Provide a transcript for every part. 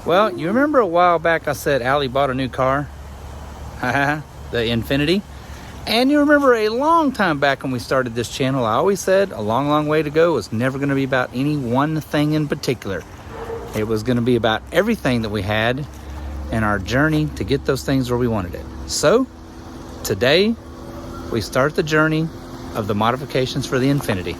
Well, you remember a while back I said Allie bought a new car? The Infinity. And you remember a long time back when we started this channel, I always said a long, long way to go. It was never going to be about any one thing in particular. It was going to be about everything that we had and our journey to get those things where we wanted it. So today we start the journey of the modifications for the Infinity.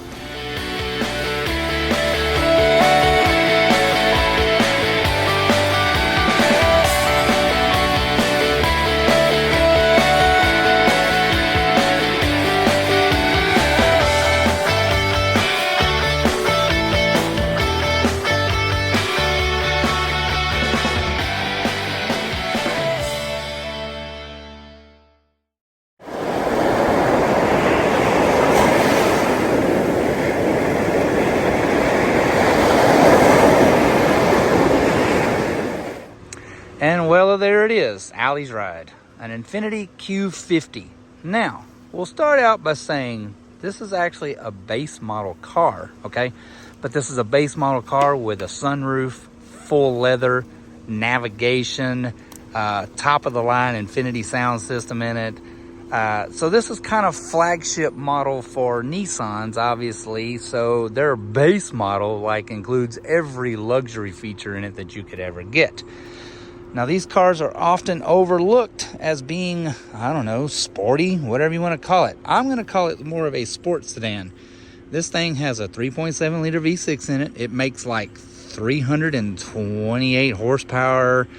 And well, there it is, Allie's ride, an Infinity Q50. Now, we'll start out by saying this is actually a base model car, okay? But this is a base model car with a sunroof, full leather, navigation, top of the line Infinity sound system in it. So this is kind of flagship model for Nissans, obviously. So their base model includes every luxury feature in it that you could ever get. Now, these cars are often overlooked as being, I don't know, sporty, whatever you want to call it. I'm going to call it more of a sports sedan. This thing has a 3.7 liter V6 in it. It makes like 328 horsepower,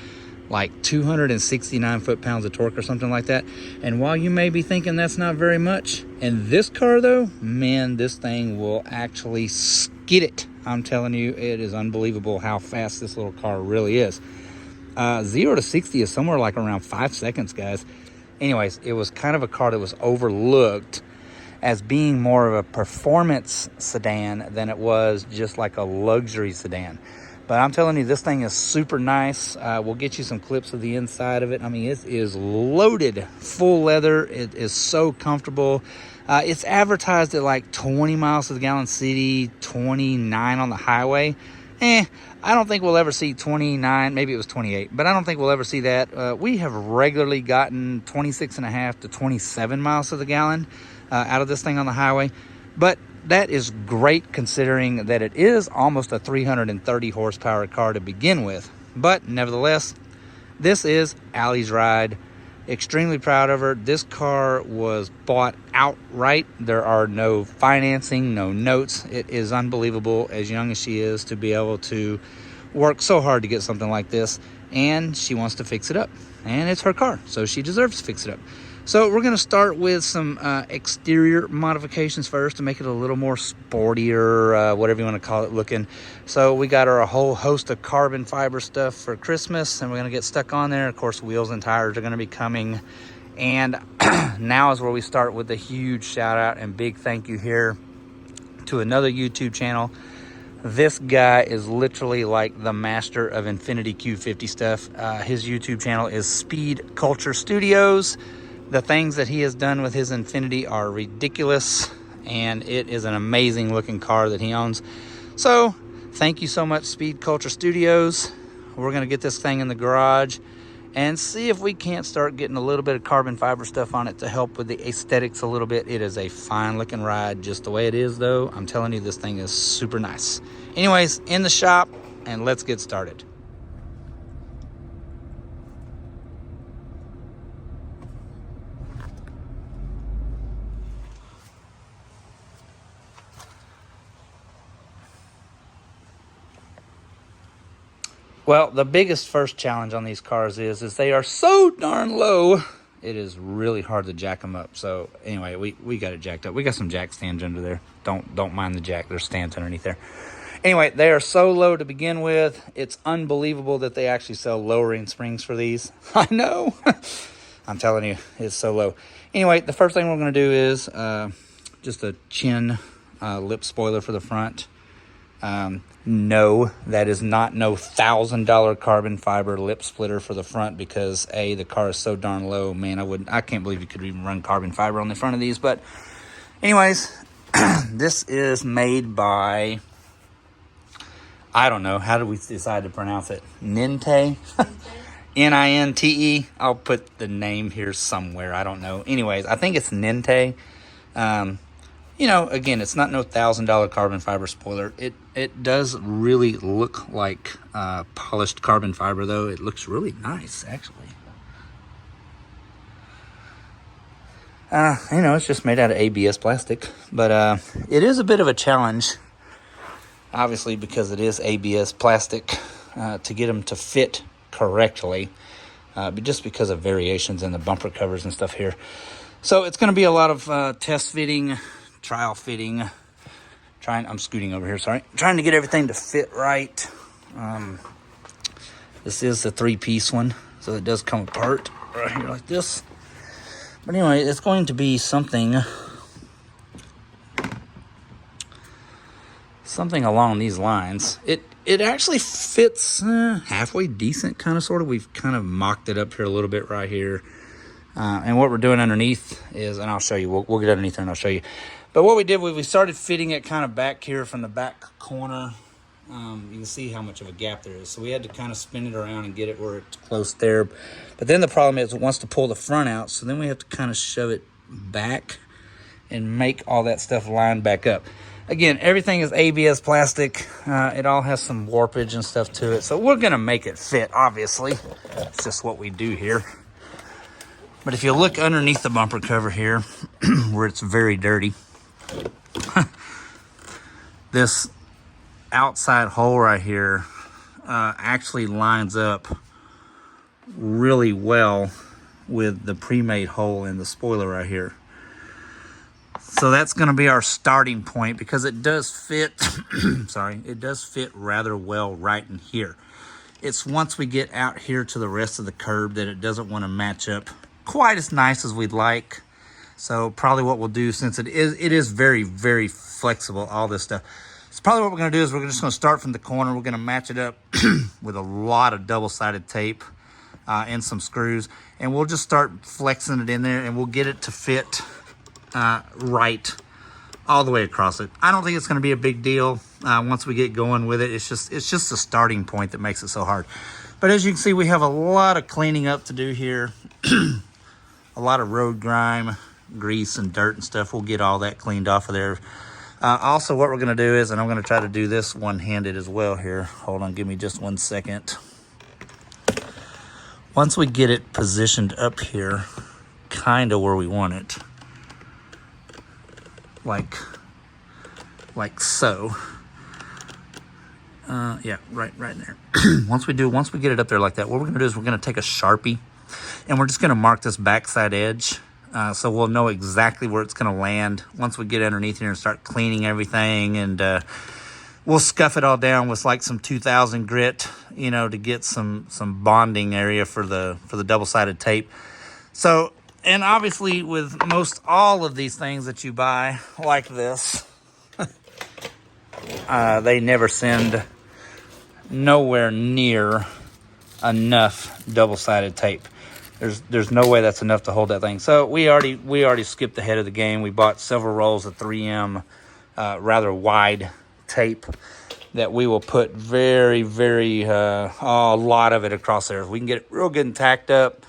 like 269 foot-pounds of torque or something like that. And while you may be thinking that's not very much, in this car though, man, this thing will actually skid it. I'm telling you, it is unbelievable how fast this little car really is. 0 to 60 is somewhere like around 5 seconds, guys. Anyways, it was kind of a car that was overlooked as being more of a performance sedan than it was just like a luxury sedan. But I'm telling you, this thing is super nice. We'll get you some clips of the inside of it. I mean, it is loaded, full leather. It is so comfortable. It's advertised at like 20 miles to the gallon city, 29 on the highway. I don't think we'll ever see 29, maybe it was 28, but I don't think we'll ever see that. We have regularly gotten 26.5 to 27 miles to the gallon out of this thing on the highway. But that is great considering that it is almost a 330 horsepower car to begin with. But nevertheless, this is Allie's ride. Extremely proud of her. This car was bought outright. There are no financing, no notes. It is unbelievable, as young as she is, to be able to work so hard to get something like this. And she wants to fix it up. And it's her car, so she deserves to fix it up. So we're going to start with some exterior modifications first to make it a little more sportier, whatever you want to call it, looking. So we got her a whole host of carbon fiber stuff for Christmas, and we're going to get stuck on there. Of course, wheels and tires are going to be coming. And now is where we start with a huge shout out and big thank you here to another YouTube channel. This guy is literally like the master of Infinity Q50 stuff. His YouTube channel is Speed Culture Studios. The things that he has done with his Infinity are ridiculous, and it is an amazing looking car that he owns. So thank you so much, Speed Culture Studios. We're going to get this thing in the garage and see if we can't start getting a little bit of carbon fiber stuff on it to help with the aesthetics a little bit. It is a fine looking ride just the way it is, though. I'm telling you, this thing is super nice. Anyways, in the shop, and let's get started. Well, the biggest first challenge on these cars is they are so darn low, it is really hard to jack them up. So anyway, we got it jacked up. We got some jack stands under there. Don't mind the jack. There's stands underneath there. Anyway, they are so low to begin with. It's unbelievable that they actually sell lowering springs for these. I know. I'm telling you, it's so low. Anyway, the first thing we're going to do is just a chin lip spoiler for the front. No, that is not no $1,000 carbon fiber lip splitter for the front because the car is so darn low. Man, I can't believe you could even run carbon fiber on the front of these. But anyways, this is made by I don't know. How did we decide to pronounce it? Ninte? Ninte. I'll put the name here somewhere. I don't know. Anyways, I think it's Ninte. You know, again, it's not no $1,000 carbon fiber spoiler. It does really look like polished carbon fiber, though. It looks really nice, actually. You know, it's just made out of ABS plastic. But it is a bit of a challenge, obviously, because it is ABS plastic, to get them to fit correctly, but just because of variations in the bumper covers and stuff here. So it's going to be a lot of test fitting, trial fitting, I'm scooting over here, sorry. Trying to get everything to fit right. This is the 3-piece one, so it does come apart right here like this. But anyway, it's going to be something along these lines. It actually fits halfway decent, kind of, sort of. We've kind of mocked it up here a little bit right here. And what we're doing underneath is, and I'll show you, we'll get underneath there and I'll show you. But what we did was we started fitting it kind of back here from the back corner. You can see how much of a gap there is. So we had to kind of spin it around and get it where it's close there. But then the problem is it wants to pull the front out. So then we have to kind of shove it back and make all that stuff line back up. Again, everything is ABS plastic. It all has some warpage and stuff to it. So we're going to make it fit, obviously. It's just what we do here. But if you look underneath the bumper cover here, where it's very dirty, this outside hole right here actually lines up really well with the pre-made hole in the spoiler right here. So that's going to be our starting point, because it does fit, sorry, it does fit rather well right in here. It's once we get out here to the rest of the curb that it doesn't want to match up quite as nice as we'd like. So probably what we'll do, since it is very, very flexible, all this stuff. So probably what we're going to do is we're just going to start from the corner. We're going to match it up with a lot of double-sided tape and some screws. And we'll just start flexing it in there, and we'll get it to fit right all the way across it. I don't think it's going to be a big deal once we get going with it. It's just the starting point that makes it so hard. But as you can see, we have a lot of cleaning up to do here. A lot of road grime, grease, and dirt and stuff. We'll get all that cleaned off of there. Also, what we're going to do is, and I'm going to try to do this one-handed as well here. Hold on, give me just 1 second. Once we get it positioned up here, kind of where we want it, like so. Yeah, right there. Once we get it up there like that, what we're going to do is we're going to take a Sharpie, and we're just going to mark this backside edge, so we'll know exactly where it's going to land once we get underneath here and start cleaning everything. And we'll scuff it all down with like some 2000 grit, you know, to get some bonding area for the double-sided tape. So, and obviously with most all of these things that you buy like this, they never send nowhere near enough double-sided tape. There's no way that's enough to hold that thing. So we already skipped ahead of the game. We bought several rolls of 3M rather wide tape that we will put very, very a lot of it across there. We can get it real good and tacked up.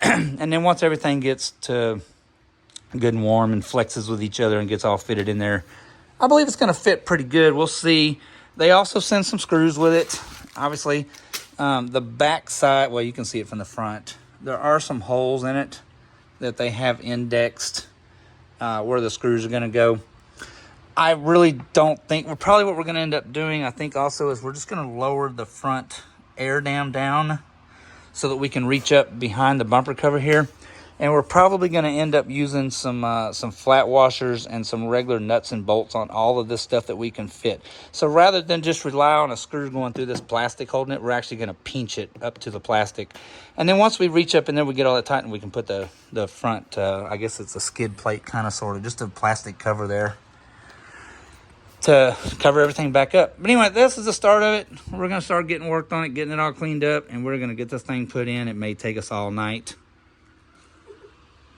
And then once everything gets to good and warm and flexes with each other and gets all fitted in there, I believe it's going to fit pretty good. We'll see. They also send some screws with it. Obviously, the back side, well, you can see it from the front. There are some holes in it that they have indexed where the screws are going to go. I really don't think, probably what we're going to end up doing, I think also, is we're just going to lower the front air dam down so that we can reach up behind the bumper cover here. And we're probably going to end up using some flat washers and some regular nuts and bolts on all of this stuff that we can fit. So rather than just rely on a screw going through this plastic holding it, we're actually going to pinch it up to the plastic. And then once we reach up and then we get all that tight, and we can put the front, I guess it's a skid plate kind of sort of, just a plastic cover there to cover everything back up. But anyway, this is the start of it. We're going to start getting worked on it, getting it all cleaned up, and we're going to get this thing put in. It may take us all night.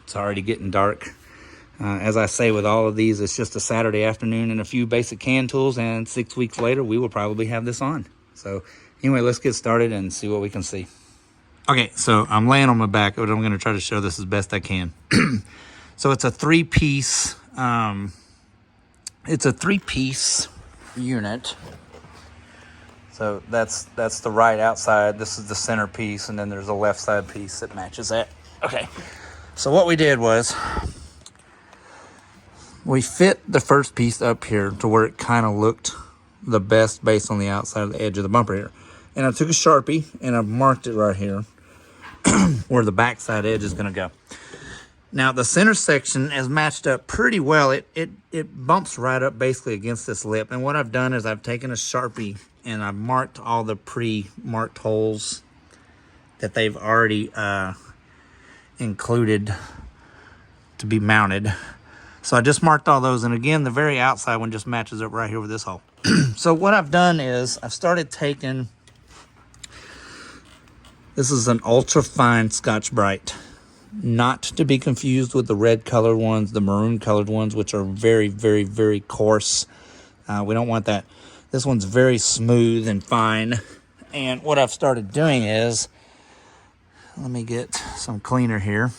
It's already getting dark. As I say with all of these, it's just a Saturday afternoon and a few basic hand tools, and 6 weeks later, we will probably have this on. So anyway, let's get started and see what we can see. Okay, so I'm laying on my back, but I'm going to try to show this as best I can. So it's a three-piece unit. So that's the right outside. This is the center piece, and then there's a left side piece that matches that. Okay, so what we did was we fit the first piece up here to where it kind of looked the best based on the outside of the edge of the bumper here. And I took a Sharpie and I marked it right here where the backside edge is going to go. Now the center section is matched up pretty well. It bumps right up basically against this lip. And what I've done is I've taken a Sharpie and I've marked all the pre-marked holes that they've already included to be mounted. So I just marked all those, and again, the very outside one just matches up right here with this hole. So what I've done is I've started taking, this is an ultra fine Scotch-Brite, not to be confused with the red colored ones, the maroon colored ones, which are very, very, very coarse. We don't want that. This one's very smooth and fine. And what I've started doing is, let me get some cleaner here.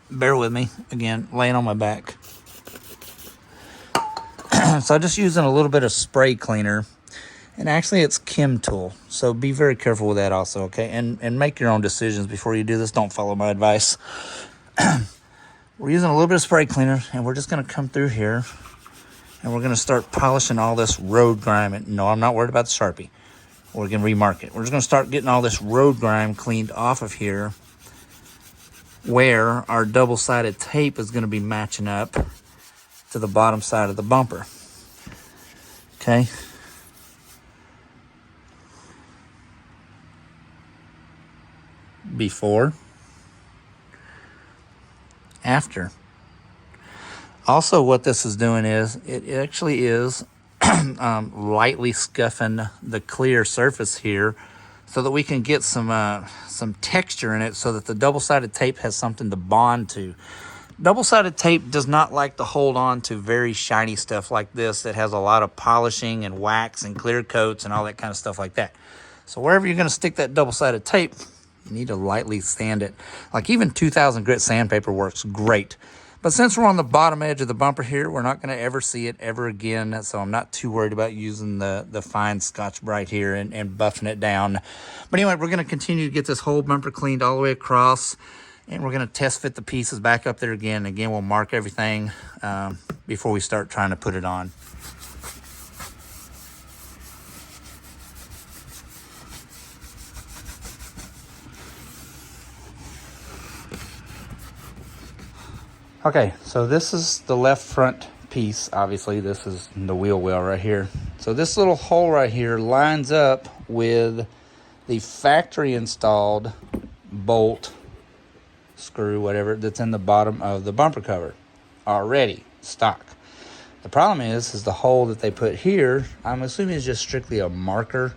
Bear with me, again, laying on my back. So I'm just using a little bit of spray cleaner, and actually it's Chem Tool, so be very careful with that also, okay? And make your own decisions before you do this. Don't follow my advice. We're using a little bit of spray cleaner, and we're just going to come through here, and we're going to start polishing all this road grime. And no, I'm not worried about the Sharpie. We're going to remark it. We're just going to start getting all this road grime cleaned off of here, where our double-sided tape is going to be matching up to the bottom side of the bumper. Okay. Before. After. Also, what this is doing is, it actually is lightly scuffing the clear surface here, so that we can get some texture in it, so that the double-sided tape has something to bond to. Double-sided tape does not like to hold on to very shiny stuff like this that has a lot of polishing and wax and clear coats and all that kind of stuff like that. So wherever you're going to stick that double-sided tape, you need to lightly sand it. Like even 2000 grit sandpaper works great. But since we're on the bottom edge of the bumper here, we're not going to ever see it ever again. So I'm not too worried about using the fine Scotch-Brite here and buffing it down. But anyway, we're going to continue to get this whole bumper cleaned all the way across. And we're going to test fit the pieces back up there again. Again, we'll mark everything before we start trying to put it on. Okay, so this is the left front piece. Obviously, this is the wheel well right here. So this little hole right here lines up with the factory installed bolt, screw, whatever, that's in the bottom of the bumper cover already, stock. The problem is the hole that they put here, I'm assuming is just strictly a marker,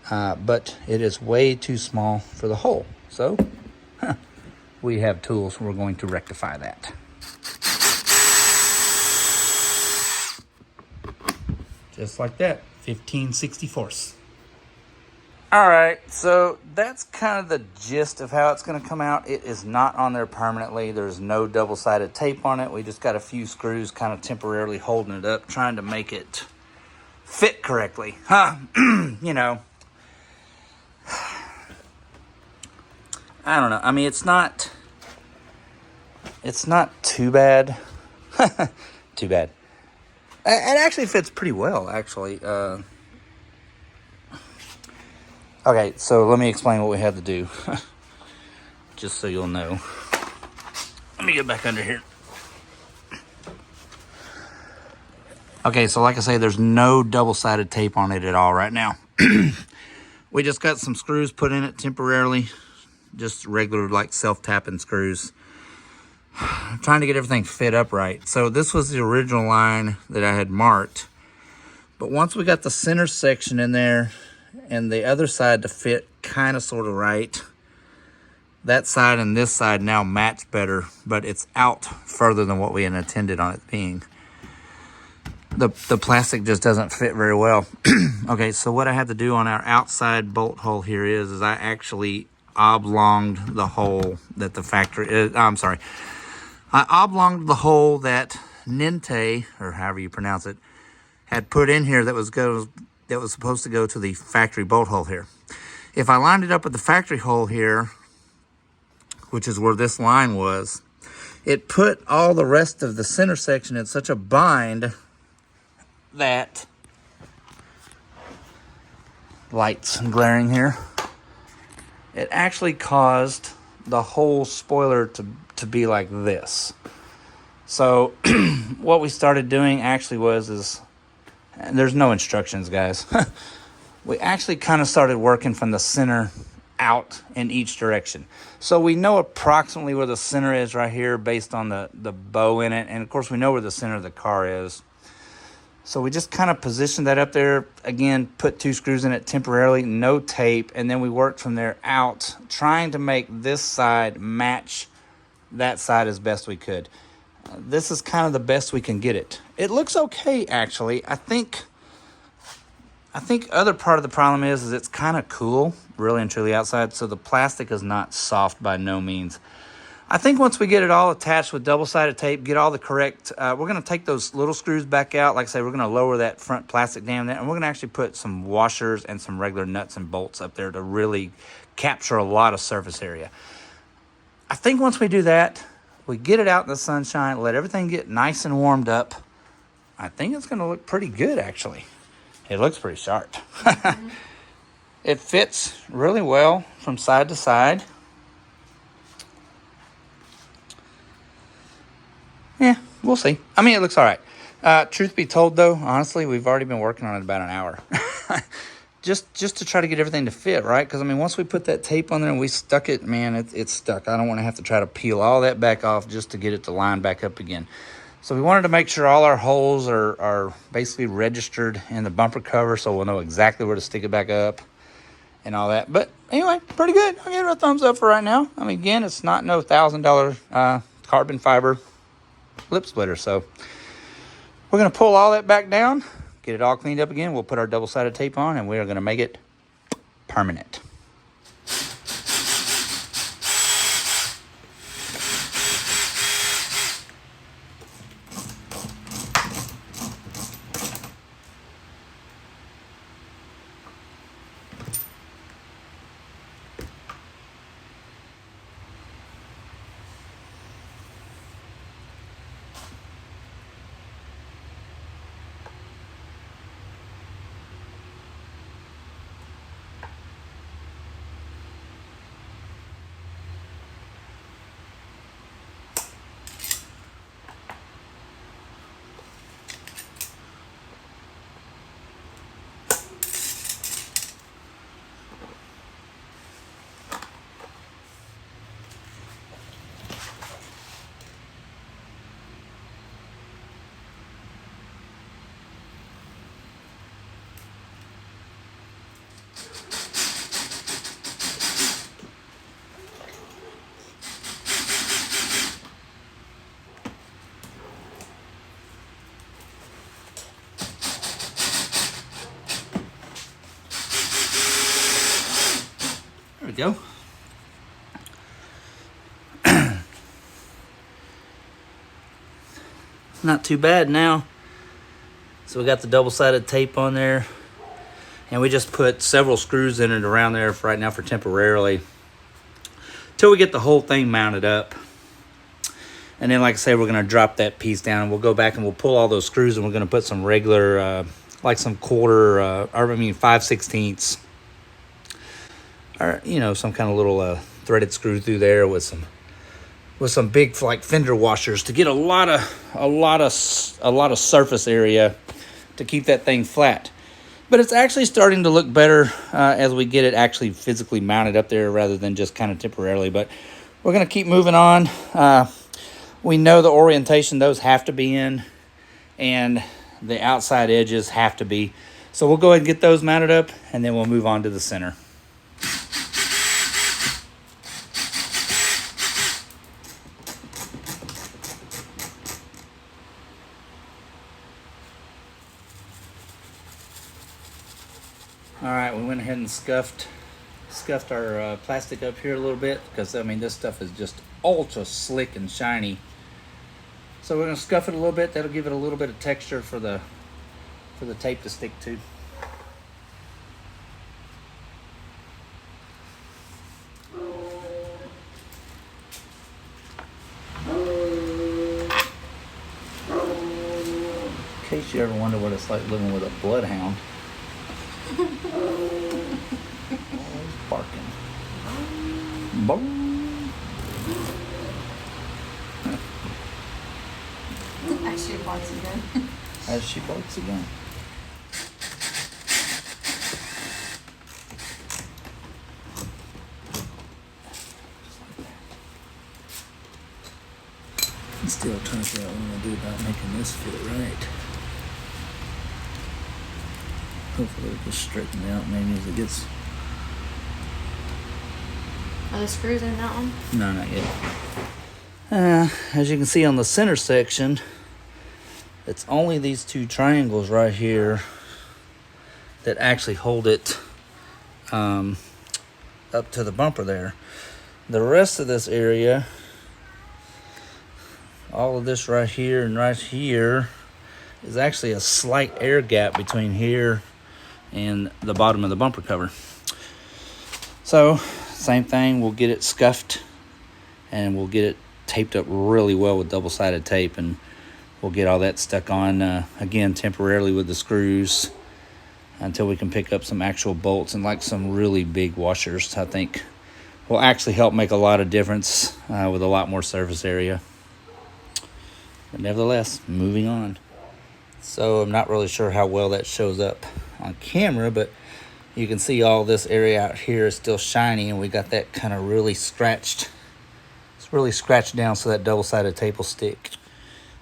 but it is way too small for the hole. So, we have tools. We're going to rectify that. Just like that, 15/64. All right, so that's kind of the gist of how it's going to come out. It is not on there permanently. There's no double-sided tape on it. We just got a few screws kind of temporarily holding it up, trying to make it fit correctly. You know, I don't know. I mean, it's not too bad. Too bad. It actually fits pretty well, actually. Okay, so let me explain what we had to do, just so you'll know. Let me get back under here. Okay, so like I say, there's no double-sided tape on it at all right now. We just got some screws put in it temporarily, just regular like self-tapping screws. I'm trying to get everything fit up right. So this was the original line that I had marked. But once we got the center section in there and the other side to fit kind of sort of right, that side and this side now match better, but it's out further than what we had intended on it being. The plastic just doesn't fit very well. Okay, so what I had to do on our outside bolt hole here is I actually oblonged the hole that the factory, I'm sorry. I oblonged the hole that Ninte, or however you pronounce it, had put in here that was supposed to go to the factory bolt hole here. If I lined it up with the factory hole here, which is where this line was, it put all the rest of the center section in such a bind that, lights glaring here, it actually caused the whole spoiler to be like this. So what we started doing actually was and there's no instructions, guys. We actually kind of started working from the center out in each direction. So we know approximately where the center is right here based on the bow in it. And of course we know where the center of the car is. So we just kind of positioned that up there. Again, put 2 screws in it temporarily, no tape. And then we worked from there out, trying to make this side match that side as best we could. This is kind of the best we can get it. It looks okay, actually. I think other part of the problem is it's kind of cool, really and truly outside. So the plastic is not soft by no means. I think once we get it all attached with double-sided tape, get all the correct, we're going to take those little screws back out. Like I say, we're going to lower that front plastic down there, and we're going to actually put some washers and some regular nuts and bolts up there to really capture a lot of surface area. I think once we do that, we get it out in the sunshine, let everything get nice and warmed up, I think it's going to look pretty good, actually. It looks pretty sharp. It fits really well from side to side. Yeah, we'll see. I mean, it looks all right. Truth be told, though, honestly, we've already been working on it about an hour. just to try to get everything to fit, right? Because, I mean, once we put that tape on there and we stuck it, man, it's stuck. I don't want to have to try to peel all that back off just to get it to line back up again. So we wanted to make sure all our holes are basically registered in the bumper cover so we'll know exactly where to stick it back up and all that. But anyway, pretty good. I'll give it a thumbs up for right now. I mean, again, it's not no $1,000 carbon fiber lip splitter. So we're going to pull all that back down, get it all cleaned up again. We'll put our double-sided tape on, and we are going to make it permanent. There we go. Not too bad now. So we got the double-sided tape on there, and we just put several screws in it around there for right now for temporarily till we get the whole thing mounted up. And then, like I say, we're going to drop that piece down, and we'll go back and we'll pull all those screws, and we're going to put some regular like some quarter or 5/16 or some kind of little threaded screw through there with some big like fender washers to get a lot of surface area to keep that thing flat. But it's actually starting to look better as we get it actually physically mounted up there rather than just kind of temporarily. But we're going to keep moving on. We know the orientation, those have to be in, and the outside edges have to be. So we'll go ahead and get those mounted up, and then we'll move on to the center. All right, we went ahead and scuffed our plastic up here a little bit because I mean this stuff is just ultra slick and shiny. So we're gonna scuff it a little bit. That'll give it a little bit of texture for the tape to stick to. In case you ever wonder what it's like living with a bloodhound. Always barking. As she barks again. As she barks again. I'm still trying to figure out what I'm going to do about making this fit right. Hopefully it'll just straighten out maybe as it gets... Are the screws in that one? No, not yet. As you can see on the center section, it's only these two triangles right here that actually hold it up to the bumper there. The rest of this area, all of this right here and right here, is actually a slight air gap between here and the bottom of the bumper cover. So, same thing, we'll get it scuffed and we'll get it taped up really well with double-sided tape, and we'll get all that stuck on again temporarily with the screws until we can pick up some actual bolts and like some really big washers. I think will actually help make a lot of difference with a lot more surface area. But nevertheless, moving on. So I'm not really sure how well that shows up on camera, but you can see all this area out here is still shiny, and we got that kind of really scratched. It's really scratched down so that double-sided tape will stick.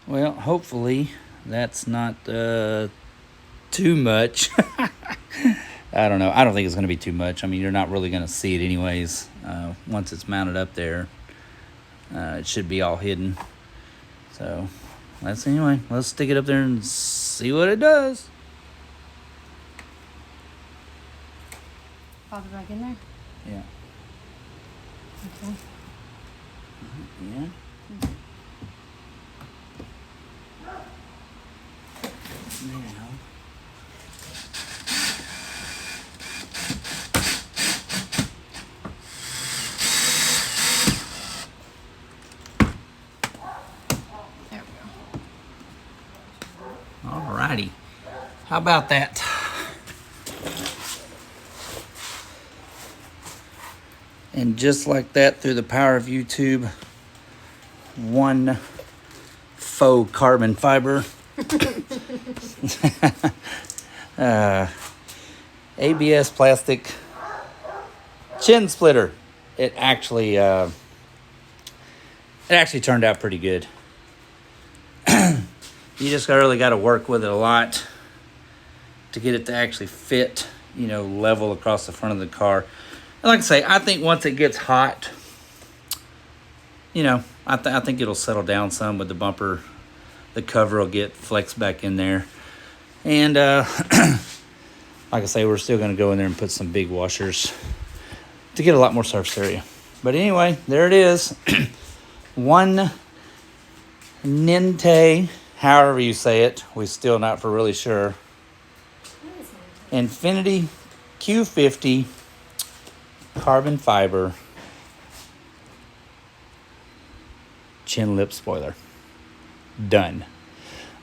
Well, hopefully that's not too much. I don't know. I don't think it's going to be too much. I mean, you're not really going to see it anyways. Once it's mounted up there, it should be all hidden. So, anyway, let's stick it up there and see what it does. Pop it back in there? Yeah. Okay. Yeah. Now. There we go. Alrighty. How about that? And just like that, through the power of YouTube, one faux carbon fiber ABS plastic chin splitter. It actually turned out pretty good. You just really got to work with it a lot to get it to actually fit, you know, level across the front of the car. And like I say, I think once it gets hot, you know, I think it'll settle down some with the bumper. The cover will get flexed back in there. And like I say, we're still going to go in there and put some big washers to get a lot more surface area. But anyway, there it is. One Ninte, however you say it, we're still not for really sure. Infinity Q50 carbon fiber chin lip spoiler. Done.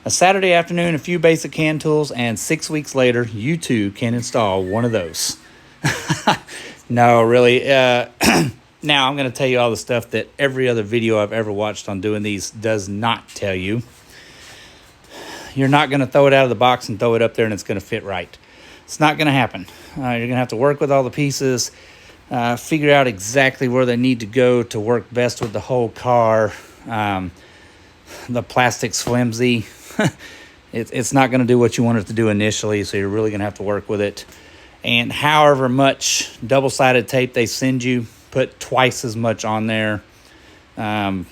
A Saturday afternoon, a few basic hand tools, and 6 weeks later, you too can install one of those. No, really. Now I'm going to tell you all the stuff that every other video I've ever watched on doing these does not tell you. You're not going to throw it out of the box and throw it up there and it's going to fit right. It's not going to happen. You're going to have to work with all the pieces, figure out exactly where they need to go to work best with the whole car. The plastic's flimsy. It's not going to do what you want it to do initially, so you're really going to have to work with it. And however much double-sided tape they send you, put twice as much on there,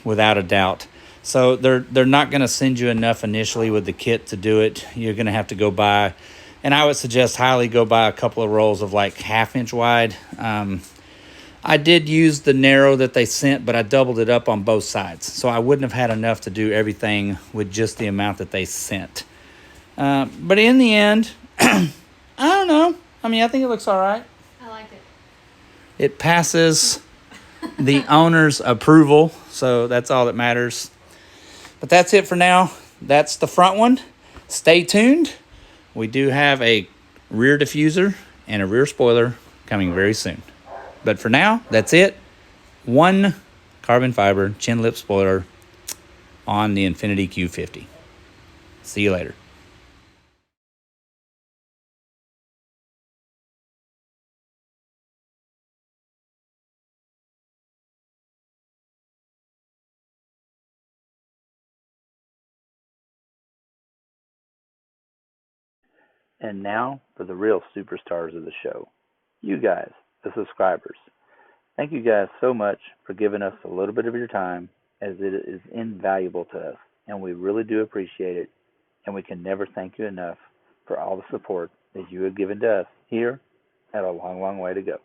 without a doubt. So they're not going to send you enough initially with the kit to do it. You're going to have to go buy And I would suggest highly go buy a couple of rolls of like 1/2 inch wide. I did use the narrow that they sent, but I doubled it up on both sides. So I wouldn't have had enough to do everything with just the amount that they sent. But in the end, I don't know. I mean, I think it looks all right. I like it. It passes the owner's approval, so that's all that matters. But that's it for now. That's the front one. Stay tuned. We do have a rear diffuser and a rear spoiler coming very soon. But for now, that's it. One carbon fiber chin lip spoiler on the Infinity Q50. See you later. And now for the real superstars of the show. You guys, the subscribers. Thank you guys so much for giving us a little bit of your time, as it is invaluable to us, and we really do appreciate it, and we can never thank you enough for all the support that you have given to us here at A Long, Long Way to Go.